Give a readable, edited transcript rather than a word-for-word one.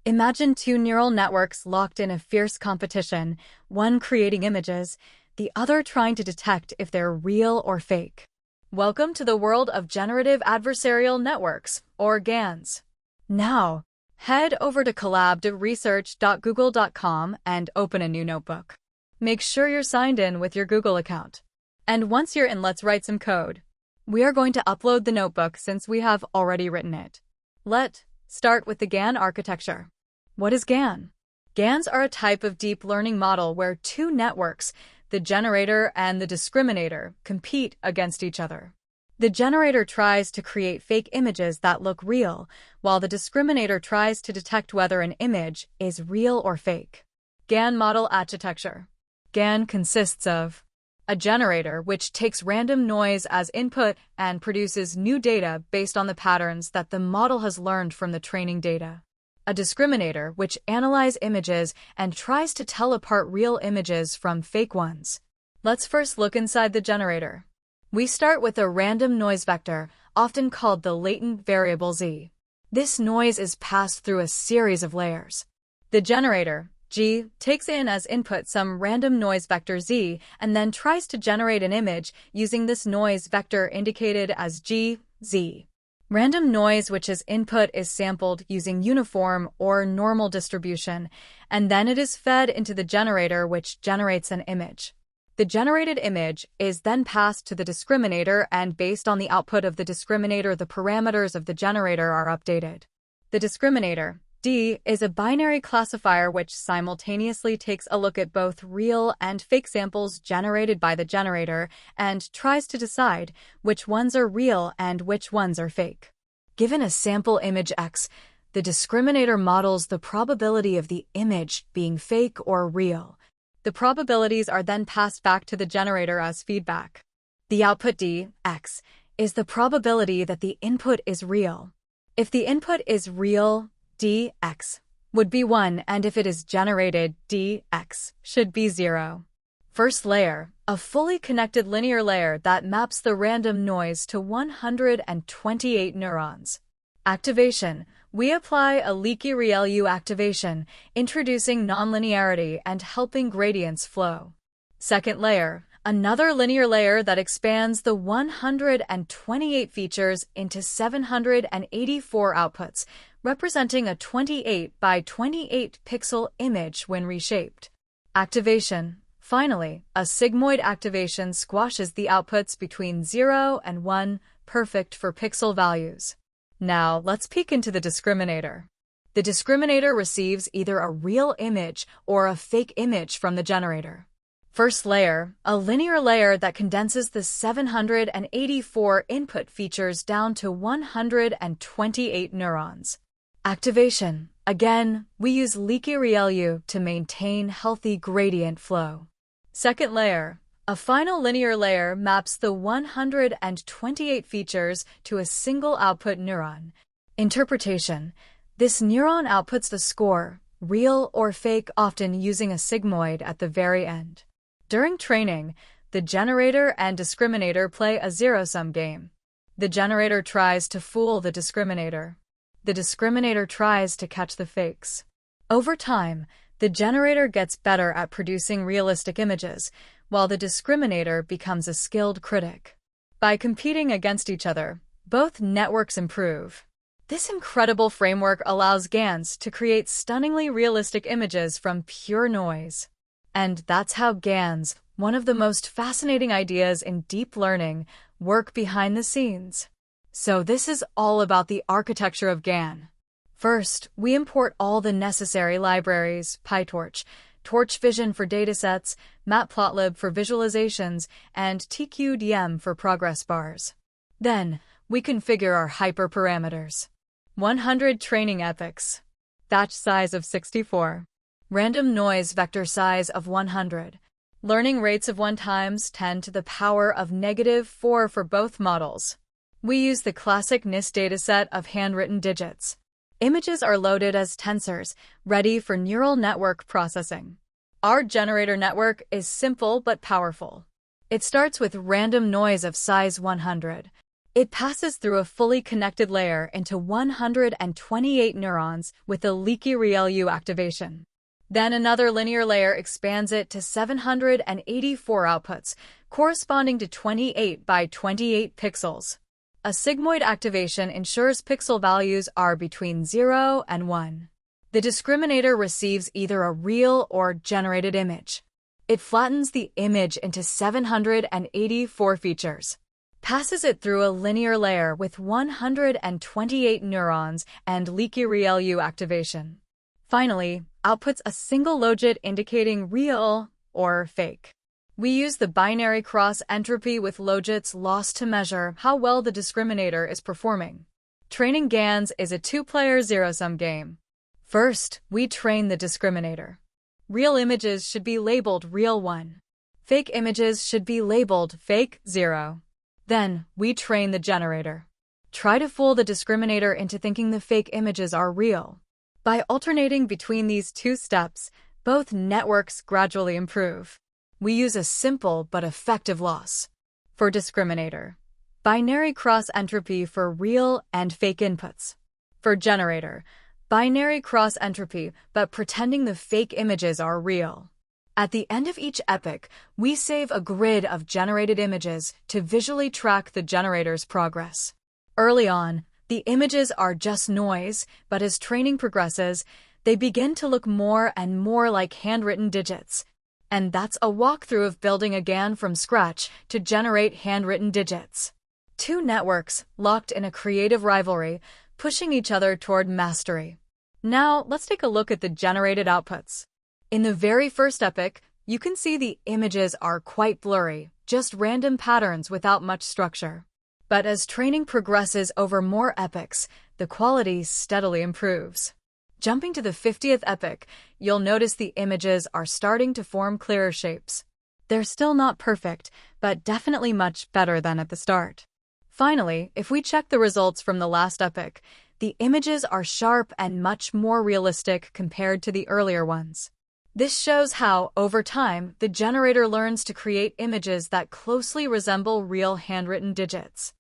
Imagine two neural networks locked in a fierce competition, one creating images, the other trying to detect if they're real or fake. Welcome to the world of Generative Adversarial Networks, or GANs. Now, head over to colab.research.google.com and open a new notebook. Make sure you're signed in with your Google account. And once you're in, let's write some code. We are going to upload the notebook since we have already written it. Let's start with the GAN architecture. What is GAN? GANs are a type of deep learning model where two networks, the generator and the discriminator, compete against each other. The generator tries to create fake images that look real, while the discriminator tries to detect whether an image is real or fake. GAN model architecture. GAN consists of a generator, which takes random noise as input and produces new data based on the patterns that the model has learned from the training data. A discriminator, which analyzes images and tries to tell apart real images from fake ones. Let's first look inside the generator. We start with a random noise vector, often called the latent variable z. This noise is passed through a series of layers. The generator, G, takes in as input some random noise vector z and then tries to generate an image using this noise vector indicated as G, Z. Random noise which is input is sampled using uniform or normal distribution, and then it is fed into the generator which generates an image. The generated image is then passed to the discriminator, and based on the output of the discriminator, the parameters of the generator are updated. The discriminator, D, is a binary classifier which simultaneously takes a look at both real and fake samples generated by the generator and tries to decide which ones are real and which ones are fake. Given a sample image X, the discriminator models the probability of the image being fake or real. The probabilities are then passed back to the generator as feedback. The output D, X, is the probability that the input is real. If the input is real, dx would be 1, and if it is generated, dx should be 0. First layer, a fully connected linear layer that maps the random noise to 128 neurons. Activation. We apply a leaky ReLU activation, introducing nonlinearity and helping gradients flow. Second layer, another linear layer that expands the 128 features into 784 outputs, representing a 28 by 28 pixel image when reshaped. Activation. Finally, a sigmoid activation squashes the outputs between 0 and 1, perfect for pixel values. Now, let's peek into the discriminator. The discriminator receives either a real image or a fake image from the generator. First layer, a linear layer that condenses the 784 input features down to 128 neurons. Activation. Again, we use leaky ReLU to maintain healthy gradient flow. Second layer, a final linear layer maps the 128 features to a single output neuron. Interpretation. This neuron outputs the score, real or fake, often using a sigmoid at the very end. During training, the generator and discriminator play a zero-sum game. The generator tries to fool the discriminator. The discriminator tries to catch the fakes. Over time, the generator gets better at producing realistic images, while the discriminator becomes a skilled critic. By competing against each other, both networks improve. This incredible framework allows GANs to create stunningly realistic images from pure noise. And that's how GANs, one of the most fascinating ideas in deep learning, work behind the scenes. So this is all about the architecture of GAN. First, we import all the necessary libraries: PyTorch, Torch Vision for datasets, Matplotlib for visualizations, and TQDM for progress bars. Then, we configure our hyperparameters. 100 training epochs. Batch size of 64. Random noise vector size of 100. Learning rates of 1 times 10 to the power of -4 for both models. We use the classic MNIST dataset of handwritten digits. Images are loaded as tensors, ready for neural network processing. Our generator network is simple but powerful. It starts with random noise of size 100. It passes through a fully connected layer into 128 neurons with a leaky ReLU activation. Then another linear layer expands it to 784 outputs, corresponding to 28 by 28 pixels. A sigmoid activation ensures pixel values are between 0 and 1. The discriminator receives either a real or generated image. It flattens the image into 784 features, passes it through a linear layer with 128 neurons and leaky ReLU activation. Finally, outputs a single logit indicating real or fake. We use the binary cross entropy with logits lost to measure how well the discriminator is performing. Training GANs is a two-player zero-sum game. First, we train the discriminator. Real images should be labeled real 1. Fake images should be labeled fake 0. Then, we train the generator. Try to fool the discriminator into thinking the fake images are real. By alternating between these two steps, both networks gradually improve. We use a simple but effective loss. For discriminator, binary cross-entropy for real and fake inputs. For generator, binary cross-entropy but pretending the fake images are real. At the end of each epoch, we save a grid of generated images to visually track the generator's progress. Early on, the images are just noise, but as training progresses, they begin to look more and more like handwritten digits. And that's a walkthrough of building a GAN from scratch to generate handwritten digits. Two networks, locked in a creative rivalry, pushing each other toward mastery. Now, let's take a look at the generated outputs. In the very first epoch, you can see the images are quite blurry, just random patterns without much structure. But as training progresses over more epochs, the quality steadily improves. Jumping to the 50th epoch, you'll notice the images are starting to form clearer shapes. They're still not perfect, but definitely much better than at the start. Finally, if we check the results from the last epoch, the images are sharp and much more realistic compared to the earlier ones. This shows how, over time, the generator learns to create images that closely resemble real handwritten digits.